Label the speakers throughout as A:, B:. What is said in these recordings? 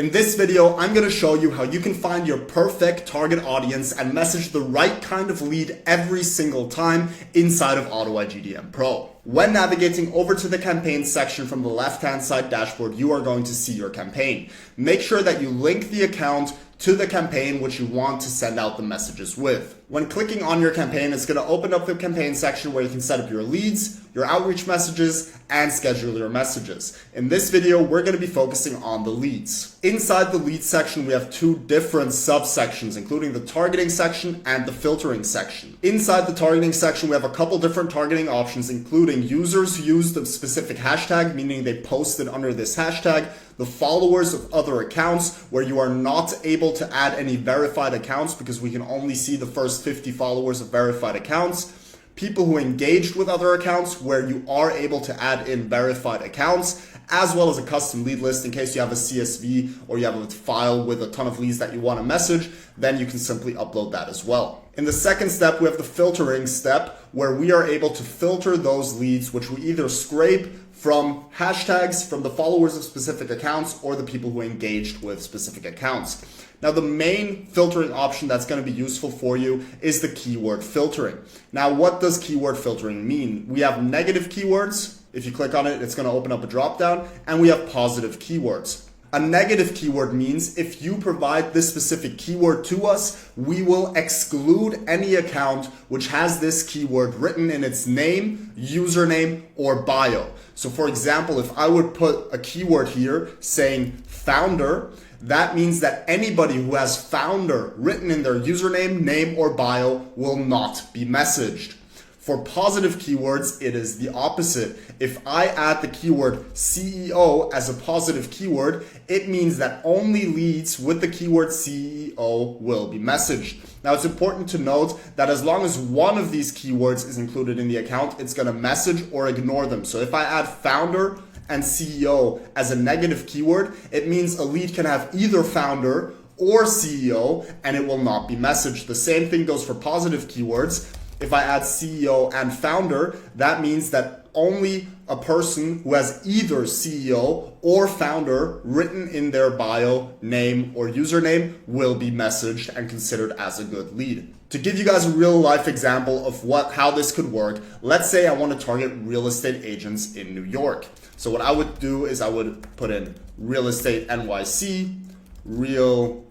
A: In this video, I'm going to show you how you can find your perfect target audience and message the right kind of lead every single time inside of AutoIGDM Pro. When navigating over to the campaign section from the left-hand side dashboard, you are going to see your campaign. Make sure that you link the account to the campaign which you want to send out the messages with. When clicking on your campaign, it's going to open up the campaign section where you can set up your leads, your outreach messages, and schedule your messages. In this video, we're going to be focusing on the leads. Inside the leads section, we have two different subsections, including the targeting section and the filtering section. Inside the targeting section, we have a couple different targeting options, including users who used a specific hashtag, meaning they posted under this hashtag, the followers of other accounts, where you are not able to add any verified accounts because we can only see the first 50 followers of verified accounts. People who engaged with other accounts, where you are able to add in verified accounts, as well as a custom lead list in case you have a CSV or you have a file with a ton of leads that you want to message, then you can simply upload that as well. In the second step, we have the filtering step, where we are able to filter those leads which we either scrape from hashtags from the followers of specific accounts or the people who engaged with specific accounts. Now, the main filtering option that's going to be useful for you is the keyword filtering. Now, what does keyword filtering mean? We have negative keywords. If you click on it, it's going to open up a drop-down, and we have positive keywords. A negative keyword means if you provide this specific keyword to us, we will exclude any account which has this keyword written in its name, username, or bio. So for example, if I would put a keyword here saying founder, that means that anybody who has founder written in their username, name, or bio will not be messaged. For positive keywords, it is the opposite. If I add the keyword CEO as a positive keyword, it means that only leads with the keyword CEO will be messaged. Now, it's important to note that as long as one of these keywords is included in the account, it's going to message or ignore them. So if I add founder and CEO as a negative keyword, it means a lead can have either founder or CEO and it will not be messaged. The same thing goes for positive keywords. If I add CEO and founder, that means that only a person who has either CEO or founder written in their bio, name, or username will be messaged and considered as a good lead. To give you guys a real life example of how this could work, let's say I want to target real estate agents in New York. So what I would do is I would put in real estate NYC, real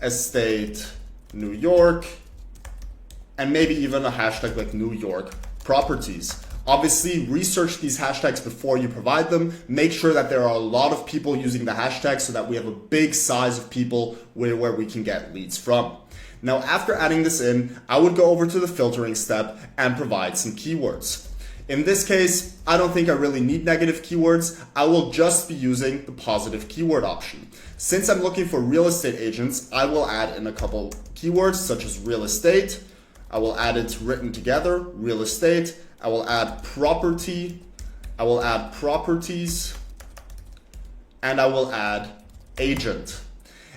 A: estate New York, and maybe even a hashtag like New York properties. Obviously, research these hashtags before you provide them. Make sure that there are a lot of people using the hashtag so that we have a big size of people where we can get leads from. Now, after adding this in, I would go over to the filtering step and provide some keywords. In this case, I don't think I really need negative keywords. I will just be using the positive keyword option. Since I'm looking for real estate agents, I will add in a couple keywords such as real estate. I will add it written together, real estate. I will add property. I will add properties. And I will add agent.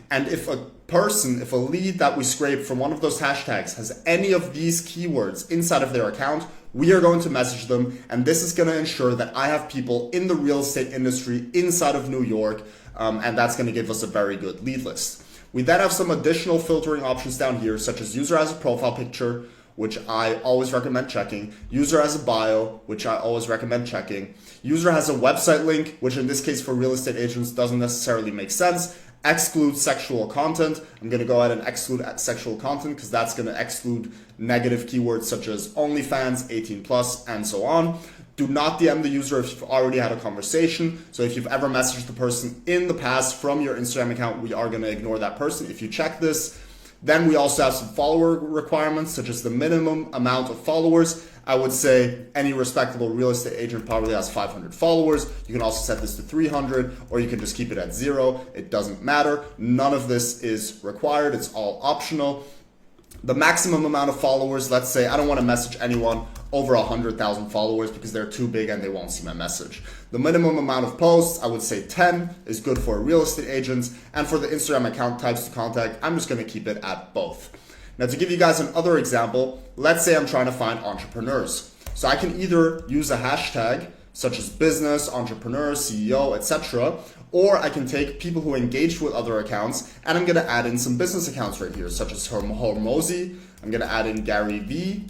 A: And if a lead that we scrape from one of those hashtags has any of these keywords inside of their account, we are going to message them. And this is going to ensure that I have people in the real estate industry inside of New York. And that's going to give us a very good lead list. We then have some additional filtering options down here, such as user has a profile picture, which I always recommend checking. User has a bio, which I always recommend checking. User has a website link, which in this case for real estate agents doesn't necessarily make sense. Exclude sexual content. I'm going to go ahead and exclude sexual content because that's going to exclude negative keywords such as OnlyFans, 18+, and so on. Do not DM the user if you've already had a conversation. So if you've ever messaged the person in the past from your Instagram account, we are going to ignore that person if you check this. Then we also have some follower requirements, such as the minimum amount of followers. I would say any respectable real estate agent probably has 500 followers. You can also set this to 300, or you can just keep it at 0. It doesn't matter. None of this is required. It's all optional. The maximum amount of followers, let's say I don't want to message anyone over 100,000 followers because they're too big and they won't see my message. The minimum amount of posts, I would say 10 is good for real estate agents. And for the Instagram account types to contact, I'm just going to keep it at both. Now, to give you guys another example, let's say I'm trying to find entrepreneurs. So I can either use a hashtag such as business, entrepreneur, CEO, etc., or I can take people who engaged with other accounts and I'm gonna add in some business accounts right here, such as Hormozy. I'm gonna add in Gary V.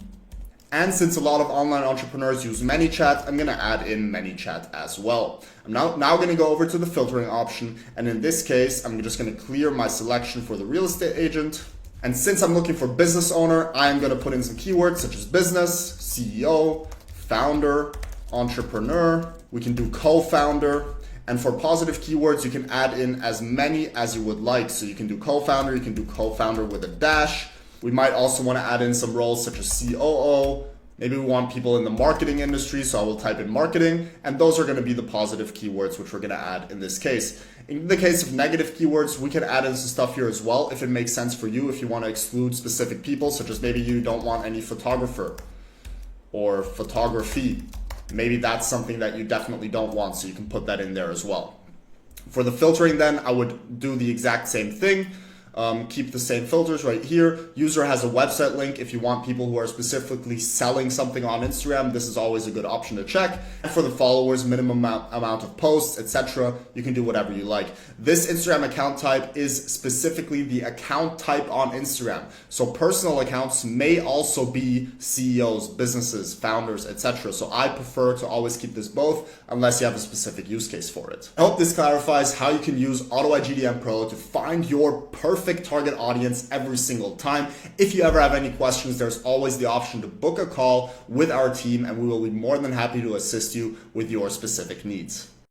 A: And since a lot of online entrepreneurs use ManyChat, I'm gonna add in ManyChat as well. I'm now gonna go over to the filtering option, and in this case, I'm just gonna clear my selection for the real estate agent. And since I'm looking for business owner, I'm gonna put in some keywords such as business, CEO, founder, entrepreneur. We can do co-founder. And for positive keywords, you can add in as many as you would like. So you can do co-founder, you can do co-founder with a dash. We might also want to add in some roles such as COO. Maybe we want people in the marketing industry, so I will type in marketing, and those are going to be the positive keywords which we're going to add in this case. In the case of negative keywords, we can add in some stuff here as well if it makes sense for you, if you want to exclude specific people, such as maybe you don't want any photographer or photography. Maybe that's something that you definitely don't want, so you can put that in there as well. For the filtering then, I would do the exact same thing. Keep the same filters right here. User has a website link. If you want people who are specifically selling something on Instagram, this is always a good option to check. And for the followers, minimum amount of posts, etc., you can do whatever you like. This Instagram account type is specifically the account type on Instagram. So personal accounts may also be CEOs, businesses, founders, etc. So I prefer to always keep this both unless you have a specific use case for it. I hope this clarifies how you can use AutoIGDM Pro to find your perfect target audience every single time. If you ever have any questions, there's always the option to book a call with our team, and we will be more than happy to assist you with your specific needs.